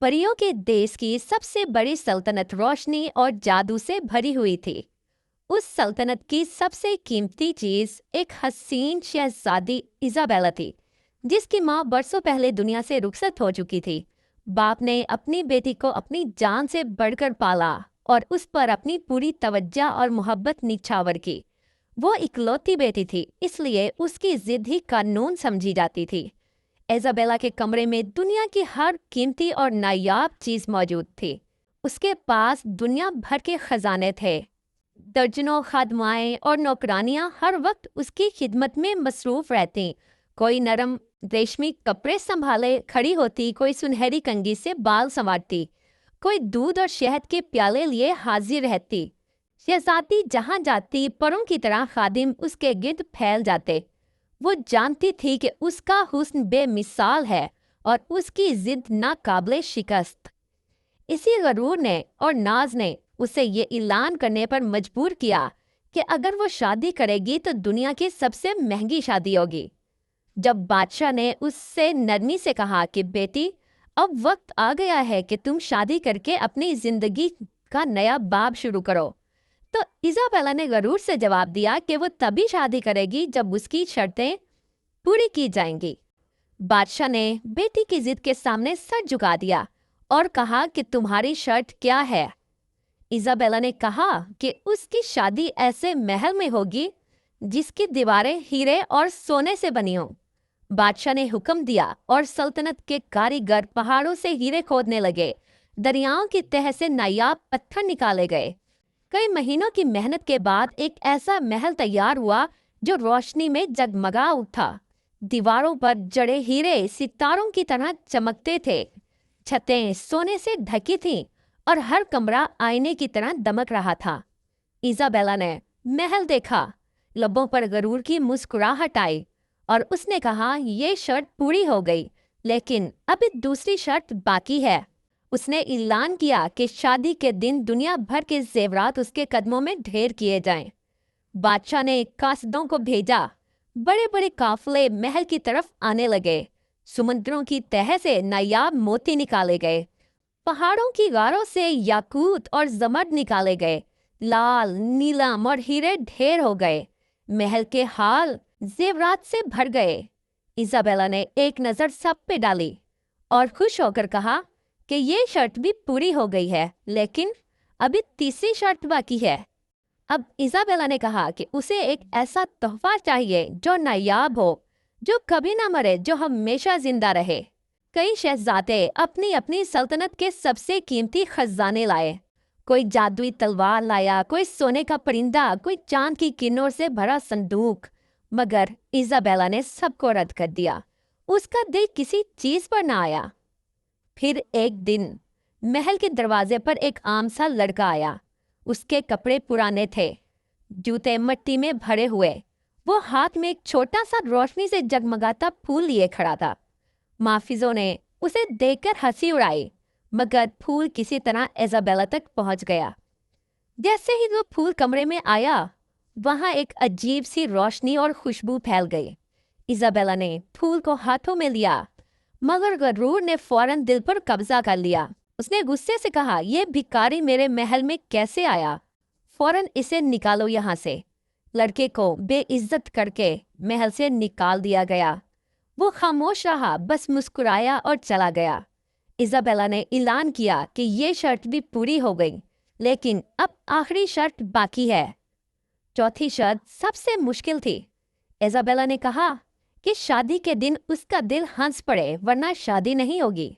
परियों के देश की सबसे बड़ी सल्तनत रोशनी और जादू से भरी हुई थी। उस सल्तनत की सबसे कीमती चीज एक हसीन शहजादी इजाबेला थी, जिसकी माँ बरसों पहले दुनिया से रुखसत हो चुकी थी। बाप ने अपनी बेटी को अपनी जान से बढ़कर पाला और उस पर अपनी पूरी तवज्जो और मोहब्बत निछावर की। वो इकलौती बेटी थी, इसलिए उसकी जिद ही कानून समझी जाती थी। इजाबेला के कमरे में दुनिया की हर कीमती और नायाब चीज मौजूद थी। उसके पास दुनिया भर के खजाने थे। दर्जनों खादमाएं और नौकरानियां हर वक्त उसकी खिदमत में मसरूफ रहती। कोई नरम रेशमी कपड़े संभाले खड़ी होती, कोई सुनहरी कंघी से बाल संवारती, कोई दूध और शहद के प्याले लिए हाजिर रहती। शहजादी जहां जाती, परों की तरह खादिम उसके गिर्द फैल जाते। वो जानती थी कि उसका हुस्न बेमिसाल है और उसकी जिद नाकाबिले शिकस्त। इसी गरूर ने और नाज ने उसे ये ऐलान करने पर मजबूर किया कि अगर वो शादी करेगी तो दुनिया की सबसे महंगी शादी होगी। जब बादशाह ने उससे नरमी से कहा कि बेटी, अब वक्त आ गया है कि तुम शादी करके अपनी जिंदगी का नया बाब शुरू करो, तो इजाबेला ने गरूर से जवाब दिया कि वो तभी शादी करेगी जब उसकी शर्तें पूरी की जाएंगी। बादशाह ने बेटी की जिद के सामने सर झुका दिया और कहा कि तुम्हारी शर्त क्या है। इजाबेला ने कहा कि उसकी शादी ऐसे महल में होगी जिसकी दीवारें हीरे और सोने से बनी हों। बादशाह ने हुक्म दिया और सल्तनत के कारीगर पहाड़ों से हीरे खोदने लगे। दरियाओं की तह से नायाब पत्थर निकाले गए। कई महीनों की मेहनत के बाद एक ऐसा महल तैयार हुआ जो रोशनी में जगमगा उठा। दीवारों पर जड़े हीरे सितारों की तरह चमकते थे। छतें सोने से ढकी थीं और हर कमरा आईने की तरह दमक रहा था। इजाबेला ने महल देखा, लबों पर गरूर की मुस्कुराहट आई और उसने कहा, ये शर्त पूरी हो गई, लेकिन अभी दूसरी शर्त बाकी है। उसने ऐलान किया कि शादी के दिन दुनिया भर के जेवरात उसके कदमों में ढेर किए जाएं। बादशाह ने कासदों को भेजा। बड़े बड़े काफले महल की तरफ आने लगे। समुद्रों की तह से नायाब मोती निकाले गए। पहाड़ों की गारों से याकूत और जमर्द निकाले गए। लाल, नीलम और हीरे ढेर हो गए। महल के हाल जेवरात से भर गए। इजाबेला ने एक नजर सब पे डाली और खुश होकर कहा कि ये शर्त भी पूरी हो गई है, लेकिन अभी तीसरी शर्त बाकी है। अब इजाबेला ने कहा कि उसे एक ऐसा तोहफा चाहिए जो नायाब हो, जो कभी ना मरे, जो हमेशा जिंदा रहे। कई शहजादे अपनी अपनी सल्तनत के सबसे कीमती खजाने लाए। कोई जादुई तलवार लाया, कोई सोने का परिंदा, कोई चांद की किरणों से भरा संदूक। मगर इजाबेला ने सबको रद्द कर दिया। उसका दिल किसी चीज पर ना आया। फिर एक दिन महल के दरवाजे पर एक आम सा लड़का आया। उसके कपड़े पुराने थे, जूते मिट्टी में भरे हुए। वो हाथ में एक छोटा सा रोशनी से जगमगाता फूल लिए खड़ा था। माफिजों ने उसे देखकर हंसी उड़ाई, मगर फूल किसी तरह इजाबेला तक पहुंच गया। जैसे ही वो फूल कमरे में आया, वहां एक अजीब सी रोशनी और खुशबू फैल गई। इजाबेला ने फूल को हाथों में लिया, मगर गरूर ने फौरन दिल पर कब्जा कर लिया। उसने गुस्से से कहा, यह भिखारी मेरे महल में कैसे आया? फौरन इसे निकालो यहाँ से। लड़के को बेइज्जत करके महल से निकाल दिया गया। वो खामोश रहा, बस मुस्कुराया और चला गया। इजाबेला ने ऐलान किया कि ये शर्त भी पूरी हो गई, लेकिन अब आखिरी शर्त बाकी है। चौथी शर्त सबसे मुश्किल थी। इजाबेला ने कहा कि शादी के दिन उसका दिल हंस पड़े, वरना शादी नहीं होगी।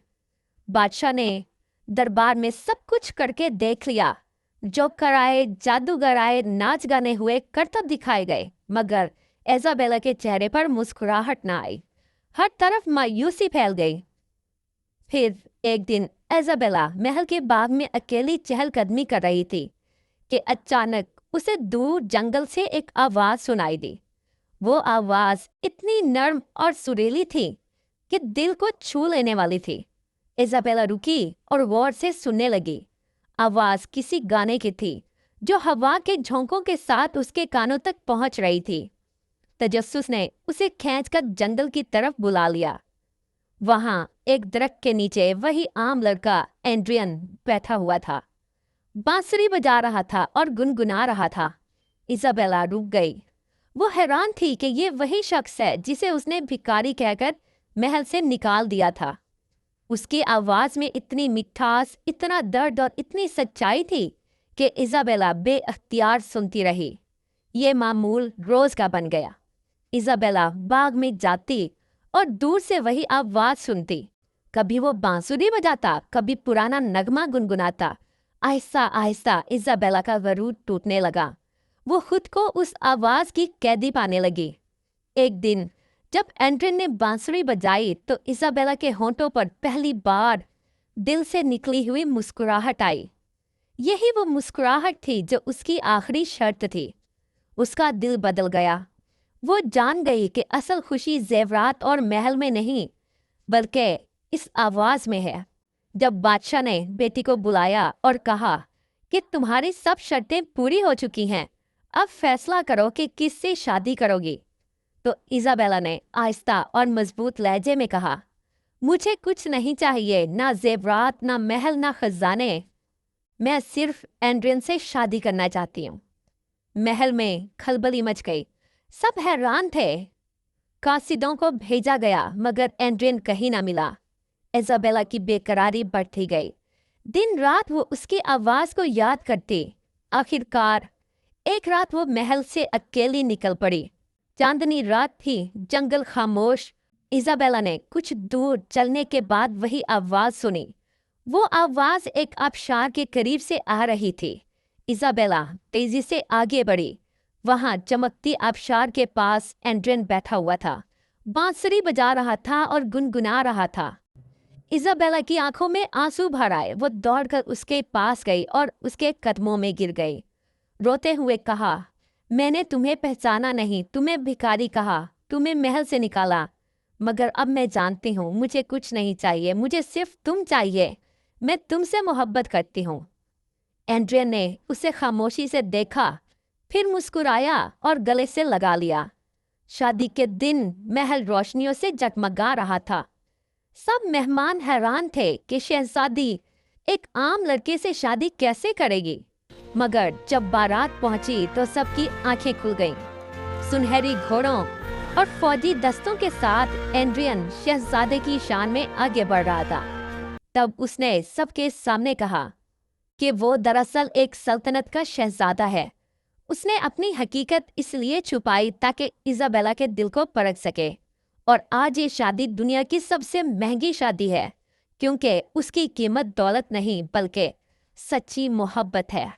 बादशाह ने दरबार में सब कुछ करके देख लिया। जोकर आए, जादूगर आए, नाच गाने हुए, करतब दिखाए गए, मगर इजाबेला के चेहरे पर मुस्कुराहट न आई। हर तरफ मायूसी फैल गई। फिर एक दिन इजाबेला महल के बाग में अकेली चहलकदमी कर रही थी कि अचानक उसे दूर जंगल से एक आवाज सुनाई दी। वो आवाज इतनी नर्म और सुरीली थी कि दिल को छू लेने वाली थी। इजाबेला रुकी और गौर से सुनने लगी। आवाज किसी गाने की थी जो हवा के झोंकों के साथ उसके कानों तक पहुंच रही थी। तजस्सुस ने उसे खींचकर जंगल की तरफ बुला लिया। वहां एक दरख्त के नीचे वही आम लड़का एंड्रियन बैठा हुआ था, बांसुरी बजा रहा था और गुनगुना रहा था। इजाबेला रुक गई। वो हैरान थी कि ये वही शख्स है जिसे उसने भिखारी कहकर महल से निकाल दिया था। उसकी आवाज में इतनी मिठास, इतना दर्द और इतनी सच्चाई थी कि इजाबेला बेअख्तियार सुनती रही। ये मामूल रोज का बन गया। इजाबेला बाग में जाती और दूर से वही आवाज सुनती। कभी वो बांसुरी बजाता, कभी पुराना नगमा गुनगुनाता। आहिस्ता आहिस्ता इजाबेला का वरूद टूटने लगा। वो खुद को उस आवाज की कैदी पाने लगी। एक दिन जब एंड्रियन ने बांसुरी बजाई तो इजाबेला के होंठों पर पहली बार दिल से निकली हुई मुस्कुराहट आई। यही वो मुस्कुराहट थी जो उसकी आखिरी शर्त थी। उसका दिल बदल गया। वो जान गई कि असल खुशी जेवरात और महल में नहीं, बल्कि इस आवाज में है। जब बादशाह ने बेटी को बुलाया और कहा कि तुम्हारी सब शर्तें पूरी हो चुकी हैं, अब फैसला करो कि किससे शादी करोगी, तो इजाबेला ने आहिस्ता और मजबूत लहजे में कहा, मुझे कुछ नहीं चाहिए, ना जेवरात, ना महल, ना खजाने। मैं सिर्फ एंड्रियन से शादी करना चाहती हूँ। महल में खलबली मच गई। सब हैरान थे। कासिदों को भेजा गया मगर एंड्रियन कहीं ना मिला। इजाबेला की बेकरारी बढ़ती गई। दिन रात वो उसकी आवाज को याद करती। आखिरकार एक रात वो महल से अकेली निकल पड़ी। चांदनी रात थी, जंगल खामोश। इजाबेला ने कुछ दूर चलने के बाद वही आवाज सुनी। वो आवाज एक आबशार के करीब से आ रही थी। इजाबेला तेजी से आगे बढ़ी। वहां चमकती आबशार के पास एंड्रियन बैठा हुआ था, बांसुरी बजा रहा था और गुनगुना रहा था। इजाबेला की आंखों में आंसू भर आए। वो दौड़कर उसके पास गई और उसके कदमों में गिर गई। रोते हुए कहा, मैंने तुम्हें पहचाना नहीं, तुम्हें भिखारी कहा, तुम्हें महल से निकाला, मगर अब मैं जानती हूँ मुझे कुछ नहीं चाहिए, मुझे सिर्फ तुम चाहिए। मैं तुमसे मोहब्बत करती हूँ। एंड्रियन ने उसे खामोशी से देखा, फिर मुस्कुराया और गले से लगा लिया। शादी के दिन महल रोशनियों से जगमगा रहा था। सब मेहमान हैरान थे कि शहजादी एक आम लड़के से शादी कैसे करेगी। मगर जब बारात पहुंची तो सबकी आंखें खुल गईं। सुनहरी घोड़ों और फौजी दस्तों के साथ एंड्रियन शहजादे की शान में आगे बढ़ रहा था। तब उसने सबके सामने कहा कि वो दरअसल एक सल्तनत का शहजादा है। उसने अपनी हकीकत इसलिए छुपाई ताकि इजाबेला के दिल को परख सके। और आज ये शादी दुनिया की सबसे महंगी शादी है, क्योंकि उसकी कीमत दौलत नहीं बल्कि सच्ची मोहब्बत है।